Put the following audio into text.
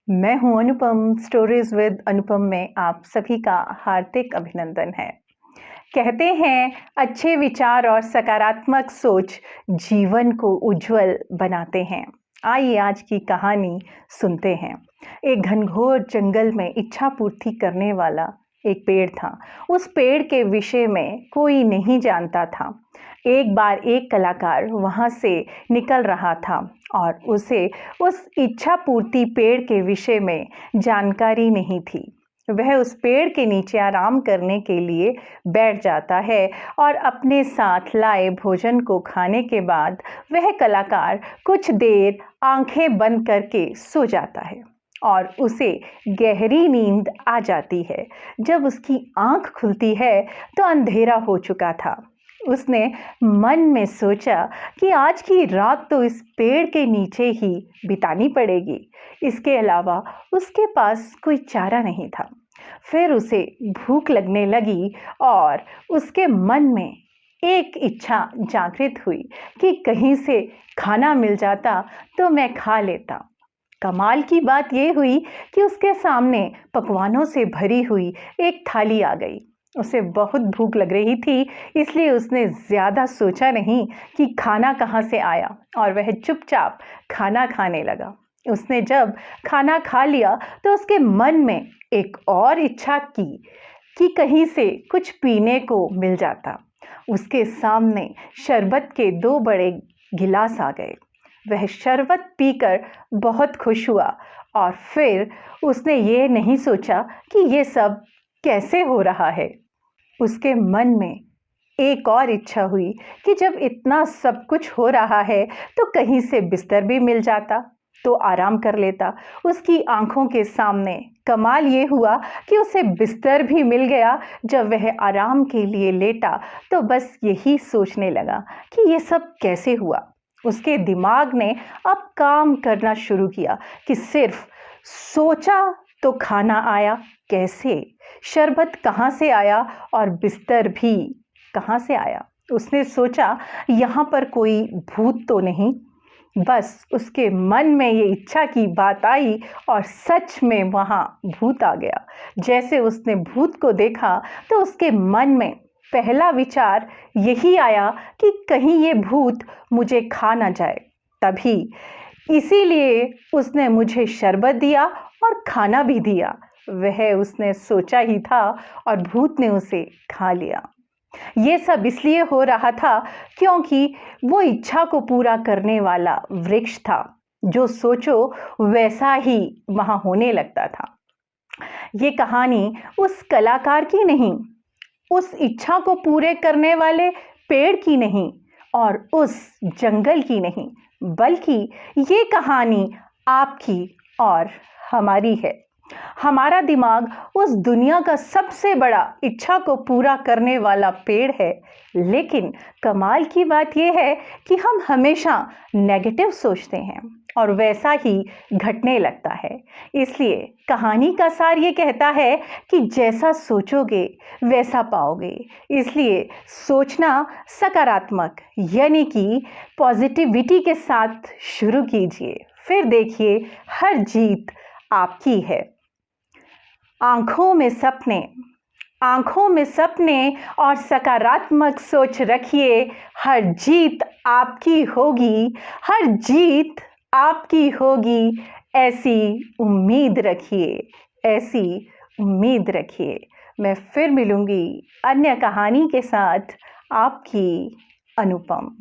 मैं हूं अनुपम। Stories with अनुपम में आप सभी का हार्दिक अभिनंदन है। कहते हैं अच्छे विचार और सकारात्मक सोच जीवन को उज्जवल बनाते हैं। आइए आज की कहानी सुनते हैं। एक घनघोर जंगल में इच्छा पूर्ति करने वाला एक पेड़ था। उस पेड़ के विषय में कोई नहीं जानता था। एक बार एक कलाकार वहाँ से निकल रहा था और उसे उस इच्छा पूर्ति पेड़ के विषय में जानकारी नहीं थी। वह उस पेड़ के नीचे आराम करने के लिए बैठ जाता है और अपने साथ लाए भोजन को खाने के बाद वह कलाकार कुछ देर आंखें बंद करके सो जाता है और उसे गहरी नींद आ जाती है। जब उसकी आंख खुलती है तो अंधेरा हो चुका था। उसने मन में सोचा कि आज की रात तो इस पेड़ के नीचे ही बितानी पड़ेगी। इसके अलावा उसके पास कोई चारा नहीं था। फिर उसे भूख लगने लगी और उसके मन में एक इच्छा जागृत हुई कि कहीं से खाना मिल जाता तो मैं खा लेता। कमाल की बात यह हुई कि उसके सामने पकवानों से भरी हुई एक थाली आ गई। उसे बहुत भूख लग रही थी, इसलिए उसने ज़्यादा सोचा नहीं कि खाना कहाँ से आया और वह चुपचाप खाना खाने लगा। उसने जब खाना खा लिया तो उसके मन में एक और इच्छा की कि कहीं से कुछ पीने को मिल जाता। उसके सामने शरबत के 2 बड़े गिलास आ गए। वह शरबत पीकर बहुत खुश हुआ और फिर उसने ये नहीं सोचा कि ये सब कैसे हो रहा है। उसके मन में एक और इच्छा हुई कि जब इतना सब कुछ हो रहा है तो कहीं से बिस्तर भी मिल जाता तो आराम कर लेता। उसकी आंखों के सामने कमाल ये हुआ कि उसे बिस्तर भी मिल गया। जब वह आराम के लिए लेटा तो बस यही सोचने लगा कि ये सब कैसे हुआ। उसके दिमाग ने अब काम करना शुरू किया कि सिर्फ सोचा तो खाना आया कैसे, शरबत कहाँ से आया और बिस्तर भी कहाँ से आया। उसने सोचा यहाँ पर कोई भूत तो नहीं। बस उसके मन में ये इच्छा की बात आई और सच में वहाँ भूत आ गया। जैसे उसने भूत को देखा तो उसके मन में पहला विचार यही आया कि कहीं ये भूत मुझे खा ना जाए। तभी इसीलिए उसने मुझे शरबत दिया और खाना भी दिया। वह उसने सोचा ही था और भूत ने उसे खा लिया। ये सब इसलिए हो रहा था क्योंकि वो इच्छा को पूरा करने वाला वृक्ष था। जो सोचो वैसा ही वहाँ होने लगता था। ये कहानी उस कलाकार की नहीं, उस इच्छा को पूरे करने वाले पेड़ की नहीं और उस जंगल की नहीं, बल्कि ये कहानी आपकी और हमारी है। हमारा दिमाग उस दुनिया का सबसे बड़ा इच्छा को पूरा करने वाला पेड़ है, लेकिन कमाल की बात यह है कि हम हमेशा नेगेटिव सोचते हैं और वैसा ही घटने लगता है। इसलिए कहानी का सार ये कहता है कि जैसा सोचोगे वैसा पाओगे। इसलिए सोचना सकारात्मक यानी कि पॉजिटिविटी के साथ शुरू कीजिए, फिर देखिए हर जीत आपकी है। आँखों में सपने और सकारात्मक सोच रखिए। हर जीत आपकी होगी, हर जीत आपकी होगी। ऐसी उम्मीद रखिए। मैं फिर मिलूंगी अन्य कहानी के साथ। आपकी अनुपम।